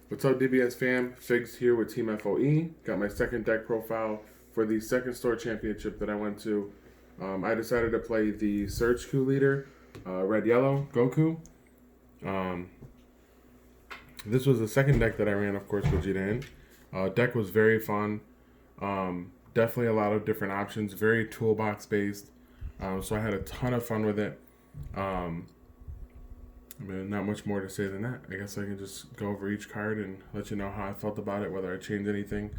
What's up, DBS fam? Figs here with Team FOE. Got my second deck profile for the second store championship that I went to. I decided to play the SurgeKu leader, red yellow Goku. Um, this was the second deck that I ran, of course, Gogeta in. Deck was very fun. Definitely a lot of different options, very toolbox based. So I had a ton of fun with it. Not much more to say than that. I guess I can just go over each card and let you know how I felt about it, whether I changed anything.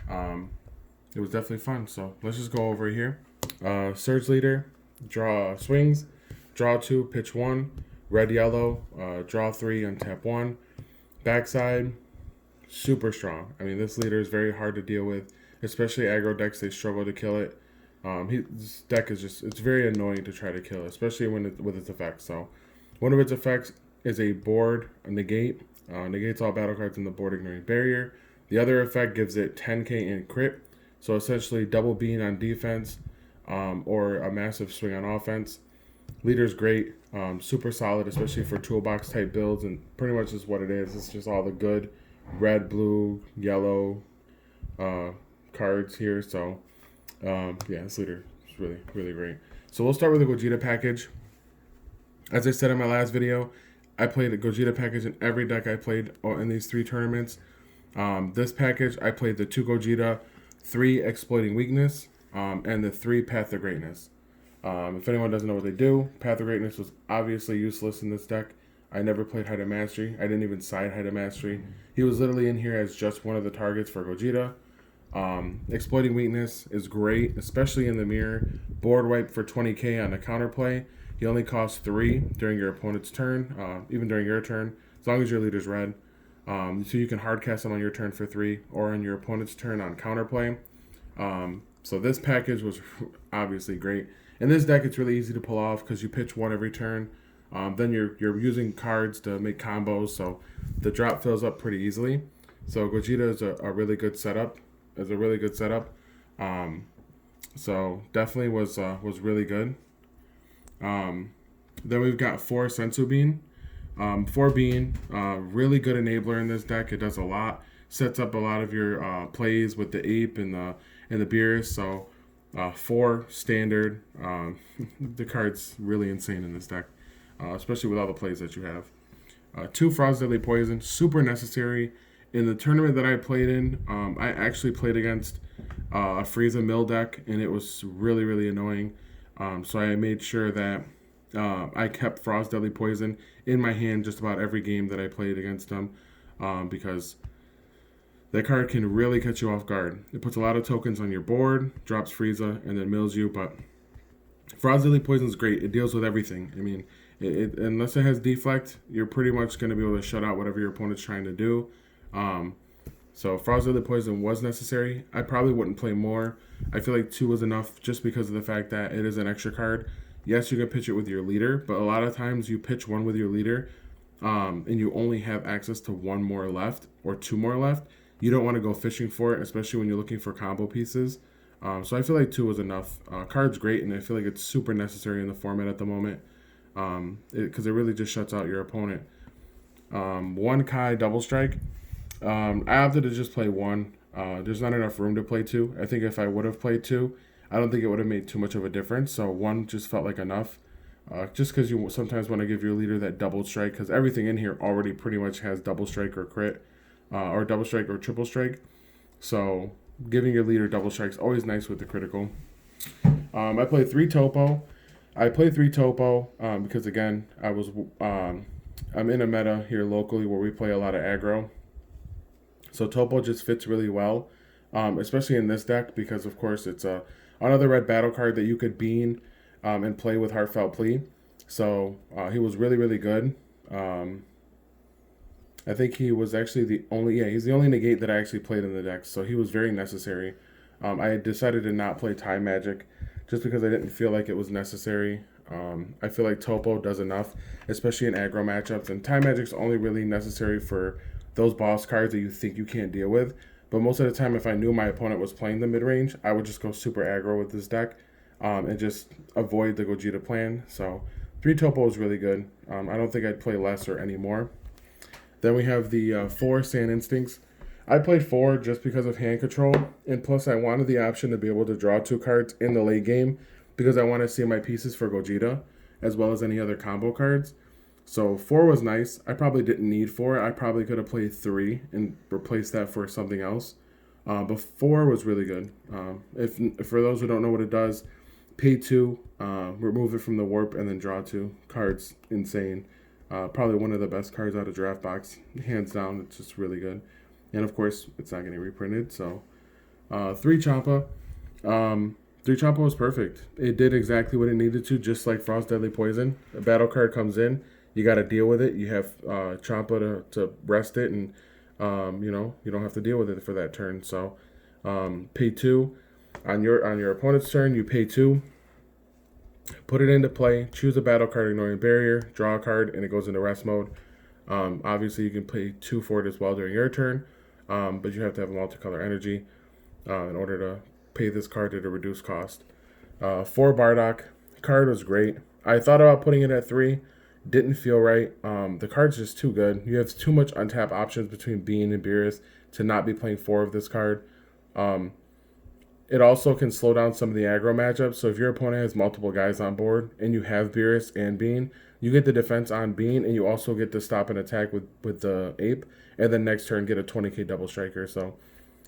It was definitely fun. So let's just go over here. Surge leader, draw swings, draw 2, pitch 1. Red yellow, draw 3, untap 1. Backside, super strong. I mean, this leader is very hard to deal with, especially aggro decks. They struggle to kill it. This deck is it's very annoying to try to kill, especially with its effects. So one of its effects is a board negate. Negates all battle cards in the board ignoring barrier. The other effect gives it 10k in crit. So essentially double beam on defense or a massive swing on offense. Leader's great. Super solid, especially for toolbox type builds. And pretty much is what it is. It's just all the good red, blue, yellow cards here. So this leader is really, really great. So we'll start with the Gogeta package. As I said in my last video, I played a Gogeta package in every deck I played in these 3 tournaments. This package, I played the 2 Gogeta, 3 Exploiting Weakness, and the 3 Path to Greatness. If anyone doesn't know what they do, Path to Greatness was obviously useless in this deck. I never played Height of Mastery. I didn't even side Height of Mastery. He was literally in here as just one of the targets for Gogeta. Exploiting Weakness is great, especially in the mirror. Board wipe for 20k on a counterplay. He only costs 3 during your opponent's turn, even during your turn, as long as your leader's red. So you can hardcast him on your turn for 3 or on your opponent's turn on counterplay. So this package was obviously great. In this deck, it's really easy to pull off because you pitch 1 every turn. Then you're using cards to make combos, so the drop fills up pretty easily. So Gogeta is a really good setup. So definitely was really good. Then we've got 4 Sensu Bean. 4 Bean, really good enabler in this deck. It does a lot. Sets up a lot of your plays with the Ape and the Beerus. So 4 standard. The card's really insane in this deck, especially with all the plays that you have. 2 Frost Deadly Poison, super necessary. In the tournament that I played in, I actually played against a Frieza Mill deck, and it was really, really annoying. So I made sure that I kept Frost Deadly Poison in my hand just about every game that I played against him, because that card can really catch you off guard. It puts a lot of tokens on your board, drops Frieza, and then mills you. But Frost Deadly Poison is great. It deals with everything. I mean, unless it has deflect, you're pretty much going to be able to shut out whatever your opponent's trying to do. So Frost Deadly Poison was necessary. I probably wouldn't play more. I feel like 2 was enough just because of the fact that it is an extra card. Yes, you can pitch it with your leader, but a lot of times you pitch 1 with your leader, and you only have access to 1 more left or 2 more left. You don't want to go fishing for it, especially when you're looking for combo pieces. So I feel like 2 was enough. Card's great, and I feel like it's super necessary in the format at the moment, because it really just shuts out your opponent. 1 Kai Double Strike. I opted to just play 1. There's not enough room to play 2. I think if I would have played 2, I don't think it would have made too much of a difference. So 1 just felt like enough. Just because you sometimes want to give your leader that double strike, because everything in here already pretty much has double strike or crit, or double strike or triple strike. So giving your leader double strike is always nice with the critical. I played 3 Topo. I played 3 Topo because, again, I'm in a meta here locally where we play a lot of aggro. So Topo just fits really well, especially in this deck because, of course, it's another red battle card that you could bean and play with Heartfelt Plea. So he was really, really good. I think he was actually he's the only negate that I actually played in the deck. So he was very necessary. I decided to not play Time Magic just because I didn't feel like it was necessary. I feel like Topo does enough, especially in aggro matchups. And Time Magic's only really necessary for those boss cards that you think you can't deal with. But most of the time, if I knew my opponent was playing the mid-range, I would just go super aggro with this deck and just avoid the Gogeta plan. So 3 Topo is really good. I don't think I'd play less or any more. Then we have the 4 Sand Instincts. I played 4 just because of hand control, and plus I wanted the option to be able to draw 2 cards in the late game because I want to see my pieces for Gogeta as well as any other combo cards. So 4 was nice. I probably didn't need 4. I probably could have played 3 and replaced that for something else. But 4 was really good. If for those who don't know what it does, pay 2, remove it from the warp, and then draw 2 cards. Insane. Probably one of the best cards out of draft box, hands down. It's just really good. And of course, it's not getting reprinted. So 3 Champa. 3 Champa was perfect. It did exactly what it needed to, just like Frost Deadly Poison. A battle card comes in, you got to deal with it. You have Champa to rest it, and you don't have to deal with it for that turn. So pay 2 on your opponent's turn. You pay 2, put it into play, choose a battle card ignoring barrier, draw a card, and it goes into rest mode. Obviously, you can pay 2 for it as well during your turn, but you have to have multicolor energy in order to pay this card at a reduced cost. 4 Bardock. Card was great. I thought about putting it at 3. Didn't feel right. The card's just too good. You have too much untap options between Bean and Beerus to not be playing 4 of this card. It also can slow down some of the aggro matchups. So if your opponent has multiple guys on board and you have Beerus and Bean, you get the defense on Bean, and you also get to stop an attack with the Ape, and then next turn get a 20k double striker. So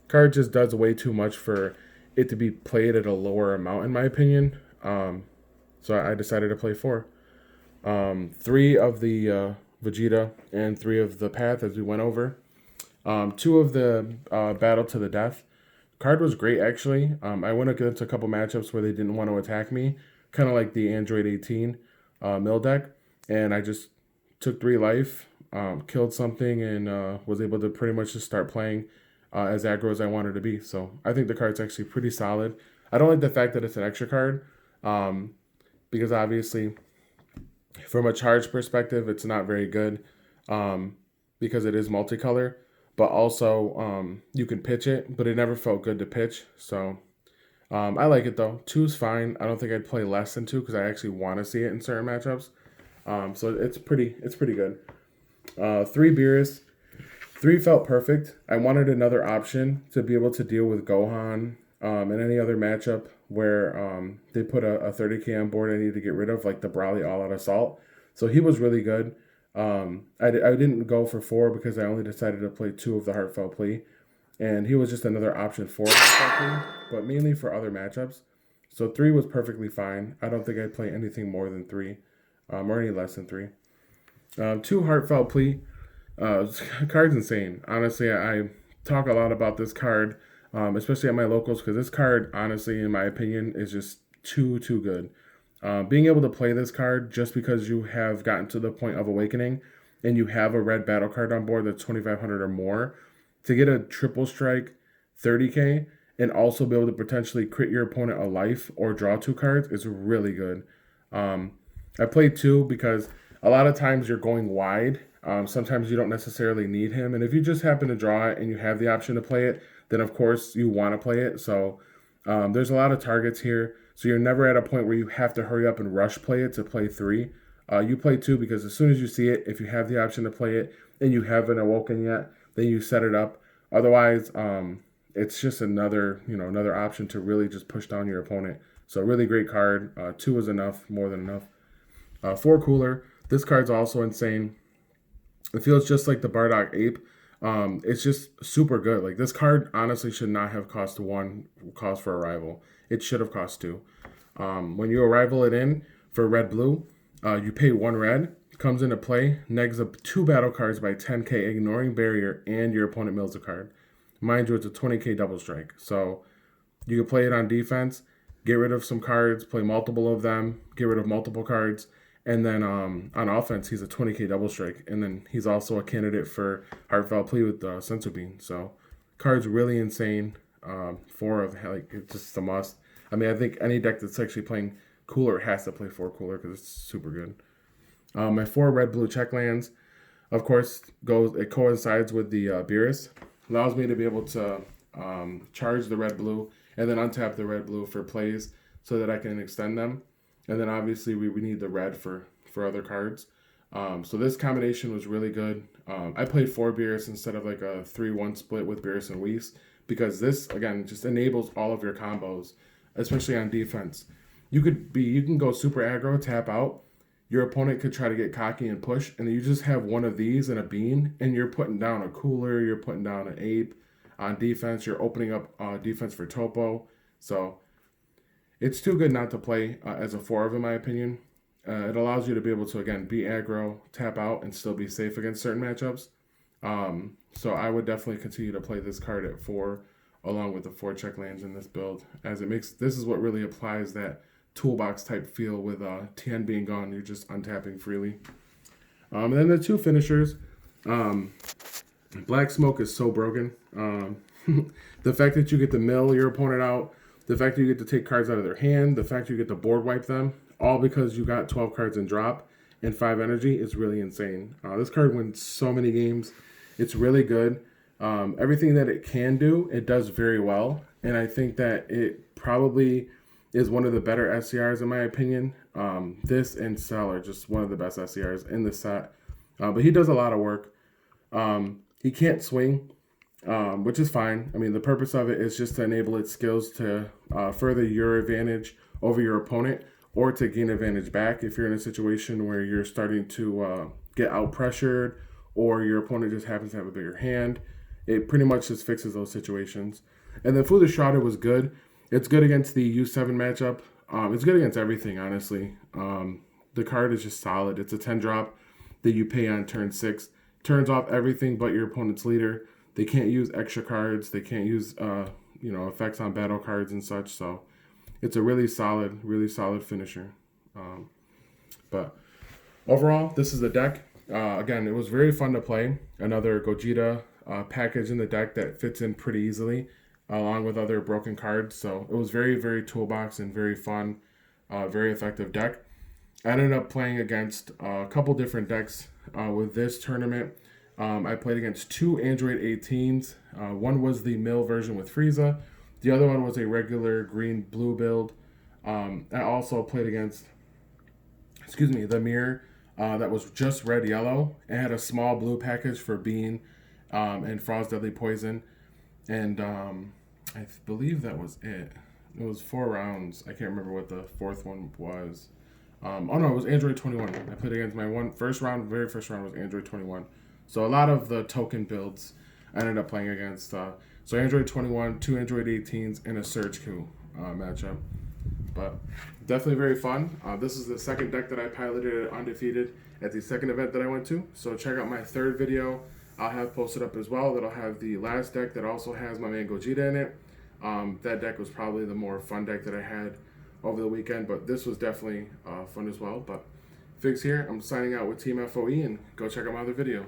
card just does way too much for it to be played at a lower amount, in my opinion. So I decided to play 4. 3 of the Vegeta and 3 of the Path, as we went over. 2 of the Battle to the Death. Card was great, actually. I went against a couple matchups where they didn't want to attack me, kind of like the Android 18 mill deck, and I just took 3 life, killed something, and was able to pretty much just start playing as aggro as I wanted to be. So I think the card's actually pretty solid. I don't like the fact that it's an extra card, because obviously from a charge perspective, it's not very good because it is multicolor. But also, you can pitch it, but it never felt good to pitch. So I like it, though. 2's fine. I don't think I'd play less than 2 because I actually want to see it in certain matchups. So it's pretty good. 3 Beerus. 3 felt perfect. I wanted another option to be able to deal with Gohan and any other matchup where they put a 30k on board I need to get rid of, like the Brawly All-Out Assault. So he was really good. I didn't go for 4 because I only decided to play 2 of the Heartfelt Plea. And he was just another option for Heartfelt Plea, but mainly for other matchups. So 3 was perfectly fine. I don't think I'd play anything more than 3, or any less than 3. 2 Heartfelt Plea. Card's insane. Honestly, I talk a lot about this card, especially at my locals, because this card, honestly, in my opinion, is just too good. Being able to play this card just because you have gotten to the point of awakening and you have a red battle card on board that's 2,500 or more, to get a triple strike 30k and also be able to potentially crit your opponent a life or draw 2 cards is really good. I played 2 because a lot of times you're going wide. Sometimes you don't necessarily need him. And if you just happen to draw it and you have the option to play it, then of course you want to play it. So there's a lot of targets here. So you're never at a point where you have to hurry up and rush play it to play 3. You play 2 because as soon as you see it, if you have the option to play it and you haven't awoken yet, then you set it up. Otherwise, it's just another option to really just push down your opponent. So really great card. 2 is enough, more than enough. 4 Cooler. This card's also insane. It feels just like the Bardock Ape. It's just super good. Like, this card honestly should not have cost 1 cost for arrival. It should have cost 2. When you arrival it in for red-blue, you pay 1 red, comes into play, negs up 2 battle cards by 10k, ignoring barrier, and your opponent mills a card. Mind you, it's a 20k double strike. So you can play it on defense, get rid of some cards, play multiple of them, get rid of multiple cards, and then on offense, he's a 20k double strike. And then he's also a candidate for Heartfelt Plea with Senzu Bean. So card's really insane. 4 of, like, it's just a must. I mean, I think any deck that's actually playing Cooler has to play 4 Cooler because it's super good. My 4 red-blue check lands, of course, it coincides with the Beerus. Allows me to be able to charge the red-blue and then untap the red-blue for plays so that I can extend them. And then obviously we need the red for other cards. So this combination was really good. I played 4 Beerus instead of like a 3-1 split with Beerus and Whis, because this again just enables all of your combos, especially on defense. You can go super aggro, tap out. Your opponent could try to get cocky and push, and you just have one of these and a bean, and you're putting down a cooler, you're putting down an ape on defense, you're opening up defense for Topo. So it's too good not to play as a 4 of, in my opinion. It allows you to be able to, again, be aggro, tap out, and still be safe against certain matchups. So I would definitely continue to play this card at 4, along with the 4 check lands in this build, as this is what really applies that toolbox type feel with Tien being gone. You're just untapping freely. And then the 2 finishers. Black Smoke is so broken. The fact that you get to mill your opponent out, the fact that you get to take cards out of their hand, the fact you get to board wipe them, all because you got 12 cards in drop and 5 energy is really insane. This card wins so many games. It's really good. Everything that it can do, it does very well. And I think that it probably is one of the better SCRs in my opinion. This and Cell are just one of the best SCRs in the set. But he does a lot of work. He can't swing, which is fine. I mean, the purpose of it is just to enable its skills to further your advantage over your opponent, or to gain advantage back if you're in a situation where you're starting to get out pressured, or your opponent just happens to have a bigger hand. It pretty much just fixes those situations. And then Foolish Shrouder was good. It's good against the U7 matchup. It's good against everything, honestly. The card is just solid. It's a 10 drop that you pay on turn 6. Turns off everything but your opponent's leader. They can't use extra cards. They can't use effects on battle cards and such. So it's a really solid finisher. But overall, this is the deck. Again, it was very fun to play. Another Gogeta package in the deck that fits in pretty easily, along with other broken cards. So it was very, very toolbox and very fun, very effective deck. I ended up playing against a couple different decks with this tournament. I played against 2 Android 18s. One was the mill version with Frieza. The other one was a regular green-blue build. I also played against, the mirror that was just red-yellow. It had a small blue package for Bean and Frost's Deadly Poison. And I believe that was it. It was 4 rounds. I can't remember what the 4th one was. It was Android 21. I played against my very first round was Android 21. So a lot of the token builds I ended up playing against. So Android 21, 2 Android 18s, and a SurgeKu matchup. But definitely very fun. This is the second deck that I piloted at Undefeated at the second event that I went to. So check out my 3rd video. I'll have posted up as well. That'll have the last deck that also has my man Gogeta in it. That deck was probably the more fun deck that I had over the weekend, but this was definitely fun as well. But Figs here, I'm signing out with Team FOE, and go check out my other video.